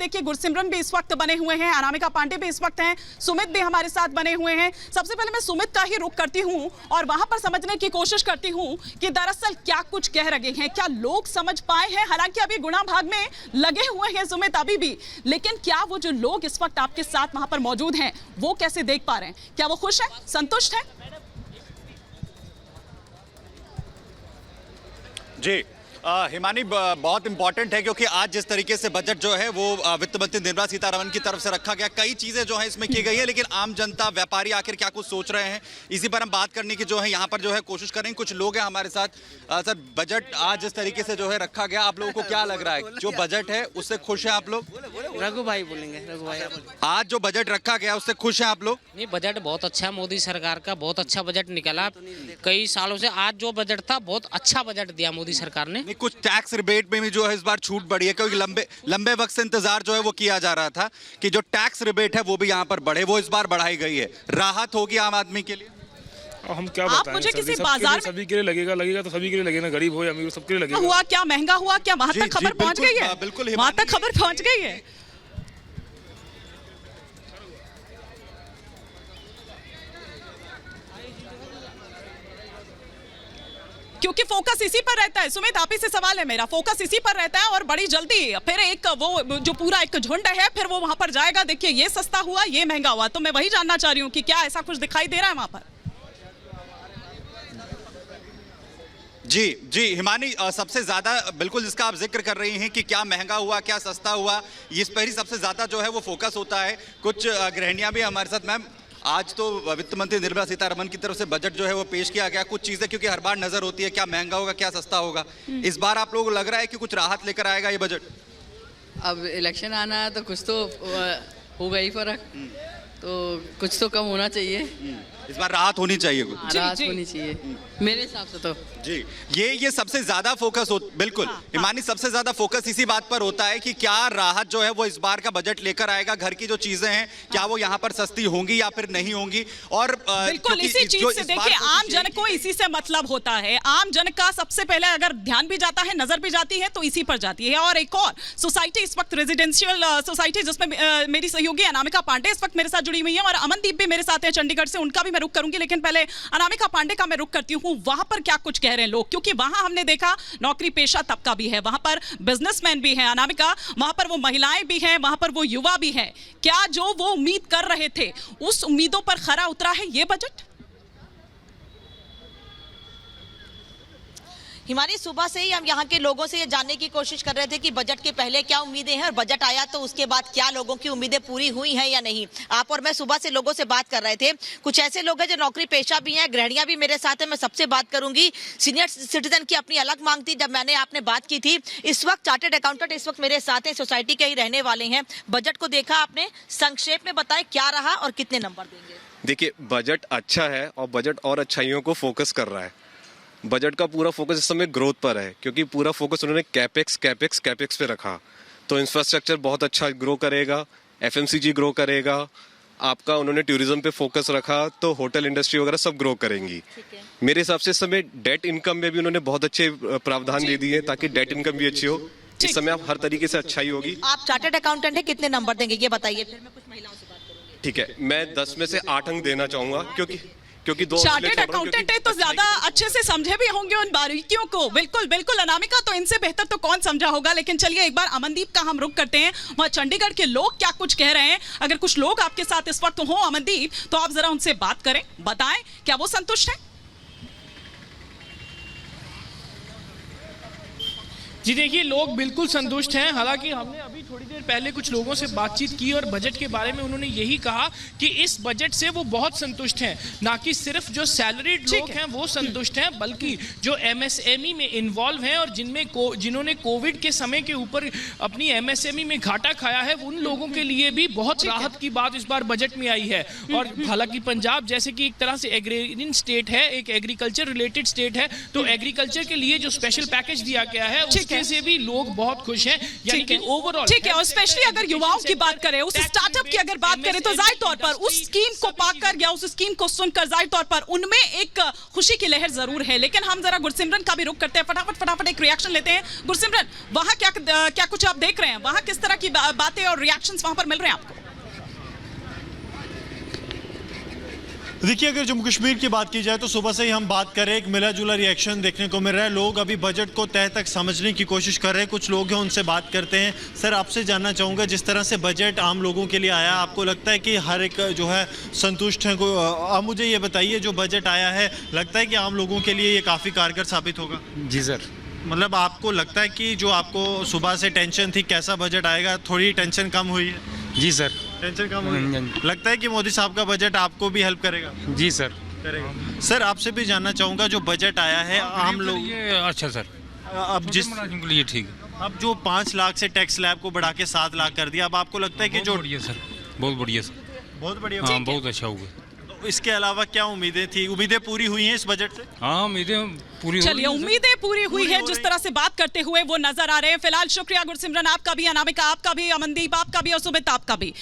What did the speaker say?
देखिए गुरसिमरन भी इस वक्त बने हुए हैं, अनामिका पांडे भी इस वक्त हैं, सुमित भी हमारे साथ बने हुए हैं। सबसे पहले मैं सुमित का ही रुख करती हूं और वहां पर समझने की कोशिश करती हूं कि दरअसल क्या कुछ कह रहे हैं, क्या लोग समझ पाए हैं। हालांकि अभी गुणा भाग में लगे हुए हैं सुमित अभी भी, लेकिन क्या वो जो लोग इस वक्त आपके साथ वहां पर मौजूद हैं वो कैसे देख पा रहे हैं? क्या वो खुश हैं, संतुष्ट हैं? जी हिमानी, बहुत इंपॉर्टेंट है क्योंकि आज जिस तरीके से बजट जो है वो वित्त मंत्री निर्मला सीतारमण की तरफ से रखा गया, कई चीजें जो है इसमें की गई है, लेकिन आम जनता, व्यापारी आखिर क्या कुछ सोच रहे हैं, इसी पर हम बात करने की जो है यहाँ पर जो है कोशिश करेंगे। कुछ लोग हैं हमारे साथ। सर, बजट आज जिस तरीके से जो है रखा गया, आप लोगों को क्या लग रहा है? जो बजट है उससे खुश हैं आप लोग? रघु भाई बोलेंगे, रघु भाई। आज जो बजट रखा गया उससे खुश हैं आप लोग? नहीं, बजट बहुत अच्छा है, मोदी सरकार का बहुत अच्छा बजट निकला कई सालों से। आज जो बजट था बहुत अच्छा बजट दिया मोदी सरकार ने। कुछ टैक्स रिबेट में भी जो है इस बार छूट बढ़ी है, क्योंकि लंबे वक्त से इंतजार जो है वो किया जा रहा था कि जो टैक्स रिबेट है वो भी यहाँ पर बढ़े, वो इस बार बढ़ाई गई है। राहत होगी आम आदमी के लिए? हम क्या बताएं, मुझे किसी बाजार में सभी के लिए लगेगा तो सभी के लिए लगेगा, गरीब हो या अमीर, सबके लिए लगेगा। हुआ क्या, महंगा हुआ क्या, वहां तक खबर पहुंच गई है? बिल्कुल, वहां तक खबर पहुंच गई है। क्योंकि फोकस इसी पर रहता है। सुमित, आप ही से सवाल है मेरा, फोकस इसी पर रहता है और बड़ी जल्दी फिर एक वो जो पूरा एक झुंड है फिर वो वहां पर जाएगा, देखिए ये सस्ता हुआ, ये महंगा हुआ। तो मैं वही जानना चाह रही हूँ कि क्या ऐसा कुछ दिखाई दे रहा है वहां पर? जी हिमानी, सबसे ज्यादा बिल्कुल जिसका आप जिक्र कर रही हैं कि क्या महंगा हुआ, क्या सस्ता हुआ, इस पर ही सबसे ज्यादा जो है वो फोकस होता है। कुछ गृहिणियां भी हमारे साथ। मैम, आज तो वित्त मंत्री निर्मला सीतारमण की तरफ से बजट जो है वो पेश किया गया। कुछ चीजें क्योंकि हर बार नजर होती है, क्या महंगा होगा, क्या सस्ता होगा, इस बार आप लोगों को लग रहा है कि कुछ राहत लेकर आएगा ये बजट? अब इलेक्शन आना है तो कुछ तो होगा ही फर्क, तो कुछ तो कम होना चाहिए। इस बार राहत होनी चाहिए, कुछ राहत होनी चाहिए मेरे हिसाब से तो। जी, ये सबसे ज्यादा फोकस हो, बिल्कुल हिमानी, सबसे ज्यादा फोकस इसी बात पर होता है कि क्या राहत जो है वो इस बार का बजट लेकर आएगा। घर की जो चीजें हैं क्या वो यहाँ पर सस्ती होंगी या फिर नहीं होंगी? और बिल्कुल इसी चीज से देखिए, आम जन को इसी से मतलब होता है। आम जन का सबसे पहले अगर ध्यान भी जाता है, नजर भी जाती है, तो इसी पर जाती है। और एक और सोसाइटी इस वक्त रेजिडेंशियल सोसाइटी, जिसमें मेरी सहयोगी अनामिका पांडे इस वक्त मेरे साथ जुड़ी हुई है और अमनदीप भी मेरे साथ है चंडीगढ़ से, उनका भी मैं रुख करूंगी, लेकिन पहले अनामिका पांडे का मैं रुख करती हूँ। वहां पर क्या कुछ कह रहे हैं लोग, क्योंकि वहां हमने देखा नौकरी पेशा तबका भी है, वहां पर बिजनेसमैन भी है अनामिका, वहां पर वो महिलाएं भी हैं, वहां पर वो युवा भी हैं। क्या जो वो उम्मीद कर रहे थे उस उम्मीदों पर खरा उतरा है ये बजट? हिमानी, सुबह से ही हम यहाँ के लोगों से ये जानने की कोशिश कर रहे थे कि बजट के पहले क्या उम्मीदें हैं और बजट आया तो उसके बाद क्या लोगों की उम्मीदें पूरी हुई हैं या नहीं। आप और मैं सुबह से लोगों से बात कर रहे थे। कुछ ऐसे लोग हैं जो नौकरी पेशा भी हैं, गृहिणियां भी मेरे साथ हैं, मैं सबसे बात करूंगी। सीनियर सिटीजन की अपनी अलग मांग थी, जब मैंने आपने बात की थी। इस वक्त चार्टर्ड अकाउंटेंट इस वक्त मेरे साथ हैं, सोसाइटी के ही रहने वाले हैं। बजट को देखा आपने, संक्षेप में बताएं क्या रहा और कितने नंबर देंगे? देखिए, बजट अच्छा है और बजट और अच्छाइयों को फोकस कर रहा है। बजट का पूरा फोकस इस समय ग्रोथ पर है, क्योंकि पूरा फोकस उन्होंने कैपेक्स पे रखा। तो इंफ्रास्ट्रक्चर बहुत अच्छा ग्रो करेगा, एफएमसीजी ग्रो करेगा, आपका उन्होंने टूरिज्म पे फोकस रखा, तो होटल इंडस्ट्री वगैरह सब ग्रो करेंगी। मेरे हिसाब से इस समय डेट इनकम में भी उन्होंने बहुत अच्छे प्रावधान दे दिए ताकि डेट इनकम भी अच्छी हो। इस समय आप हर तरीके से अच्छाई होगी। आप चार्टर्ड अकाउंटेंट है, कितने नंबर देंगे ये बताइए, फिर मैं कुछ महिलाओं से बात करूंगी। ठीक है, मैं 10 में से 8 अंक देना चाहूंगा, क्योंकि दो चार्टर्ड अकाउंटेंट है तो ज्यादा अच्छे से समझे भी होंगे उन बारीकियों को। बिल्कुल बिल्कुल अनामिका, तो इनसे बेहतर तो कौन समझा होगा। लेकिन चलिए एक बार अमनदीप का हम रुख करते हैं, वहाँ चंडीगढ़ के लोग क्या कुछ कह रहे हैं। अगर कुछ लोग आपके साथ इस वक्त हो अमनदीप, तो आप जरा उनसे बात करें, बताएं क्या वो संतुष्ट है। जी देखिए, लोग बिल्कुल संतुष्ट हैं। हालांकि हमने अभी थोड़ी देर पहले कुछ लोगों से बातचीत की और बजट के बारे में उन्होंने यही कहा कि इस बजट से वो बहुत संतुष्ट हैं। ना कि सिर्फ जो सैलरीड लोग हैं वो संतुष्ट हैं, बल्कि जो एमएसएमई में इन्वॉल्व हैं और जिन्होंने कोविड के समय के ऊपर अपनी एमएसएमई में घाटा खाया है, उन लोगों के लिए भी बहुत राहत की बात इस बार बजट में आई है। और हालांकि पंजाब जैसे कि एक तरह से एग्रेरियन स्टेट है, एक एग्रीकल्चर रिलेटेड स्टेट है, तो एग्रीकल्चर के लिए जो स्पेशल पैकेज दिया गया है वजह से भी लोग बहुत खुश हैं, यानी कि ओवरऑल ठीक है। और स्पेशली अगर युवाओं की बात करें, उस स्टार्टअप की अगर बात करें, तो जाहिर तौर पर उस स्कीम को पाकर या उस स्कीम को सुनकर जाहिर तौर पर उनमें एक खुशी की लहर जरूर है। लेकिन हम जरा गुरसिमरन का भी रुख करते हैं, फटाफट एक रिएक्शन लेते हैं। गुरसिमरन, वहां क्या कुछ आप देख रहे हैं, वहां किस तरह की बातें और रिएक्शंस वहां पर मिल रहे हैं आपको? देखिए, अगर जम्मू कश्मीर की बात की जाए तो सुबह से ही हम बात करें, एक मिला जुला रिएक्शन देखने को मिल रहा है। लोग अभी बजट को तह तक समझने की कोशिश कर रहे हैं। कुछ लोग हैं, उनसे बात करते हैं। सर, आपसे जानना चाहूँगा, जिस तरह से बजट आम लोगों के लिए आया, आपको लगता है कि हर एक जो है संतुष्ट है? आप मुझे ये बताइए, जो बजट आया है, लगता है कि आम लोगों के लिए ये काफ़ी कारगर साबित होगा? जी सर। मतलब आपको लगता है कि जो आपको सुबह से टेंशन थी, कैसा बजट आएगा, थोड़ी टेंशन कम हुई है? जी सर। टेंशन कम हुई है। लगता है कि मोदी साहब का बजट आपको भी हेल्प करेगा? जी सर। करेगा। सर, आपसे भी जानना चाहूँगा, जो बजट आया है आम लोग, अच्छा सर, अब जिस के लिए ठीक है। अब जो 5 लाख से टैक्स स्लैब को बढ़ा के 7 लाख कर दिया, अब आपको लगता है कि जो बढ़िया सर, बहुत बढ़िया सर, बहुत बढ़िया, हाँ बहुत अच्छा होगा। इसके अलावा क्या उम्मीदें थी? उम्मीदें पूरी हुई हैं इस बजट से? हाँ, उम्मीदें पूरी। चलिए, उम्मीदें पूरी हुई है, जिस तरह से बात करते हुए वो नजर आ रहे हैं। फिलहाल शुक्रिया गुरसिमरन आपका भी, अनामिका आपका भी, अमनदीप आपका भी और सुमित आपका भी।